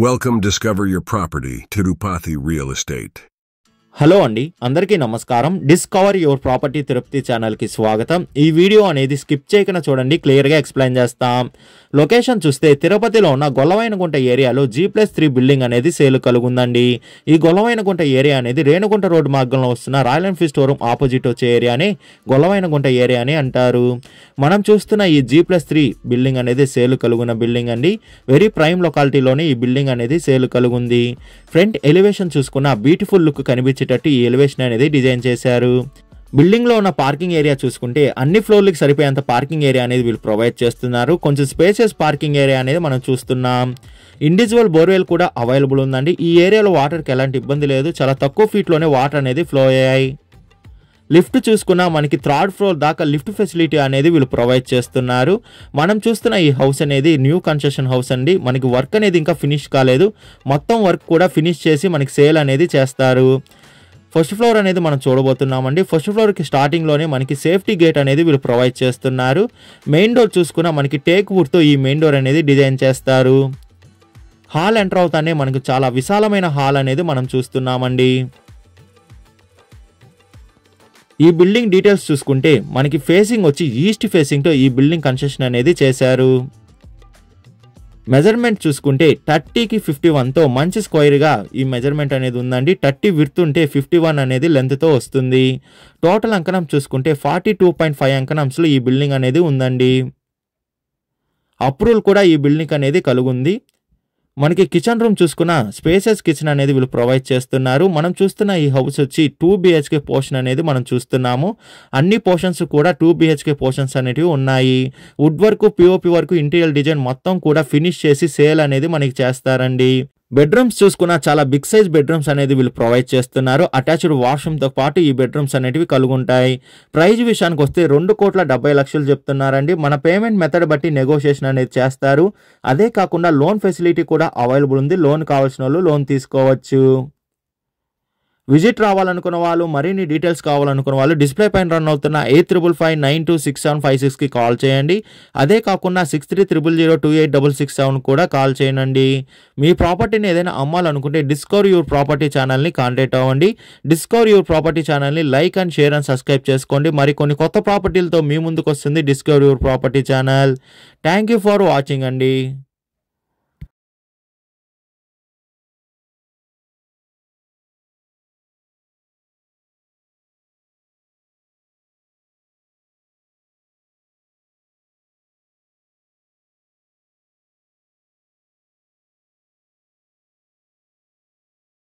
Welcome, discover your property, Tirupati Real Estate. Hello అండి, అందరికీ నమస్కారం. డిస్కవర్ యువర్ ప్రాపర్టీ తిరుపతి ఛానల్కి స్వాగతం. ఈ వీడియో అనేది స్కిప్ చేయకుండా చూడండి, క్లియర్గా ఎక్స్ప్లెయిన్ చేస్తాం. లొకేషన్ చూస్తే తిరుపతిలో ఉన్న గొల్లవైనగుంట ఏరియాలో G+3 బిల్డింగ్ అనేది సేల్ కలుగుందండి. ఈ గొల్లవైనగుంట ఏరియా అనేది రేణుగుంట రోడ్డు మార్గంలో వస్తున్న రాయల్ ఎన్ఫీల్డ్ స్టోరూమ్ ఆపోజిట్ వచ్చే ఏరియాని గొల్లవైనగుంట ఏరియా అని అంటారు. మనం చూస్తున్న ఈ G+3 బిల్డింగ్ అనేది సేల్ కలుగున్న బిల్డింగ్ అండి. వెరీ ప్రైమ్ లొకాలిటీలోనే ఈ బిల్డింగ్ అనేది సేల్ కలుగుంది. ఫ్రంట్ ఎలివేషన్ చూసుకున్న బ్యూటిఫుల్ లుక్ కనిపించేటట్టు ఈ ఎలివేషన్ అనేది డిజైన్ చేశారు. బిల్డింగ్ లో ఉన్న పార్కింగ్ ఏరియా చూసుకుంటే అన్ని ఫ్లోర్లకి సరిపోయేంత పార్కింగ్ ఏరియా అనేది వీళ్ళు ప్రొవైడ్ చేస్తున్నారు. కొంచెం స్పేసెస్ పార్కింగ్ ఏరియా అనేది మనం చూస్తున్నాం. ఇండివిజువల్ బోర్వెల్ కూడా అవైలబుల్ ఉందండి. ఈ ఏరియాలో వాటర్కి ఎలాంటి ఇబ్బంది లేదు. చాలా తక్కువ ఫీట్లోనే వాటర్ అనేది ఫ్లో అయ్యాయి. లిఫ్ట్ చూసుకున్నా మనకి 3rd ఫ్లోర్ దాకా లిఫ్ట్ ఫెసిలిటీ అనేది వీళ్ళు ప్రొవైడ్ చేస్తున్నారు. మనం చూస్తున్న ఈ హౌస్ అనేది న్యూ కన్స్ట్రక్షన్ హౌస్ అండి. మనకి వర్క్ అనేది ఇంకా ఫినిష్ కాలేదు. మొత్తం వర్క్ కూడా ఫినిష్ చేసి మనకి సేల్ అనేది చేస్తారు. ఫస్ట్ ఫ్లోర్ అనేది మనం చూడబోతున్నామండి. ఫస్ట్ ఫ్లోర్కి స్టార్టింగ్లోనే మనకి సేఫ్టీ గేట్ అనేది వీళ్ళు ప్రొవైడ్ చేస్తున్నారు. మెయిన్ డోర్ చూసుకున్నా మనకి టేక్ వుడ్తో ఈ మెయిన్ డోర్ అనేది డిజైన్ చేస్తారు. హాల్ ఎంటర్ అవుతానే మనకు చాలా విశాలమైన హాల్ అనేది మనం చూస్తున్నామండి. ఈ బిల్డింగ్ డీటెయిల్స్ చూసుకుంటే మనకి ఫేసింగ్ వచ్చి ఈస్ట్ ఫేసింగ్తో ఈ బిల్డింగ్ కన్స్ట్రక్షన్ అనేది చేశారు. మెజర్మెంట్ చూసుకుంటే 30కి 51తో మంచి స్క్వేర్గా ఈ మెజర్మెంట్ అనేది ఉందండి. 30 విడ్త్ ఉంటే 51 అనేది లెంత్తో వస్తుంది. టోటల్ అంకణం చూసుకుంటే 42.5 అంకణంస్లో ఈ బిల్డింగ్ అనేది ఉందండి. అప్రూవల్ కూడా ఈ బిల్డింగ్ అనేది కలుగుంది. మనకి కిచెన్ రూమ్ చూసుకున్న స్పేసెస్ కిచెన్ అనేది వీళ్ళు ప్రొవైడ్ చేస్తున్నారు. మనం చూస్తున్న ఈ హౌస్ వచ్చి 2 BHK పోర్షన్ అనేది మనం చూస్తున్నాము. అన్ని పోర్షన్స్ కూడా 2 BHK పోర్షన్స్ అనేటివి ఉన్నాయి. Wood work, POP work, interior design మొత్తం కూడా ఫినిష్ చేసి సేల్ అనేది మనకి చేస్తారండి. బెడ్రూమ్స్ చూసుకున్న చాలా బిగ్ సైజ్ బెడ్రూమ్స్ అనేది వీళ్ళు ప్రొవైడ్ చేస్తున్నారు. అటాచ్డ్ వాష్రూమ్తో పాటు ఈ బెడ్రూమ్స్ అనేటివి కలుగుంటాయి. ప్రైజ్ విషయానికి వస్తే 2,70,00,000 చెప్తున్నారండి. మన పేమెంట్ మెథడ్ బట్టి నెగోషియేషన్ అనేది చేస్తారు. అదే కాకుండా లోన్ ఫెసిలిటీ కూడా అవైలబుల్ ఉంది. లోన్ కావాల్సిన వాళ్ళు లోన్ తీసుకోవచ్చు. విజిట్ రావాలనుకున్న వాళ్ళు, మరిన్ని డీటెయిల్స్ కావాలనుకున్న వాళ్ళు డిస్ప్లే పైన రన్ అవుతున్న 8555926756కి కాల్ చేయండి. అదే కాకుండా 6300028667 కూడా కాల్ చేయండి. మీ ప్రాపర్టీని ఏదైనా అమ్మాలనుకుంటే డిస్కవర్ యువర్ ప్రాపర్టీ ఛానల్ని కాంటాక్ట్ అవ్వండి. డిస్కవర్ యువర్ ప్రాపర్టీ ఛానల్ని like and share and subscribe చేసుకోండి. మరి కొన్ని కొత్త ప్రాపర్టీలతో మీ ముందుకు వస్తుంది discover your property channel. Thank you for watching అండి.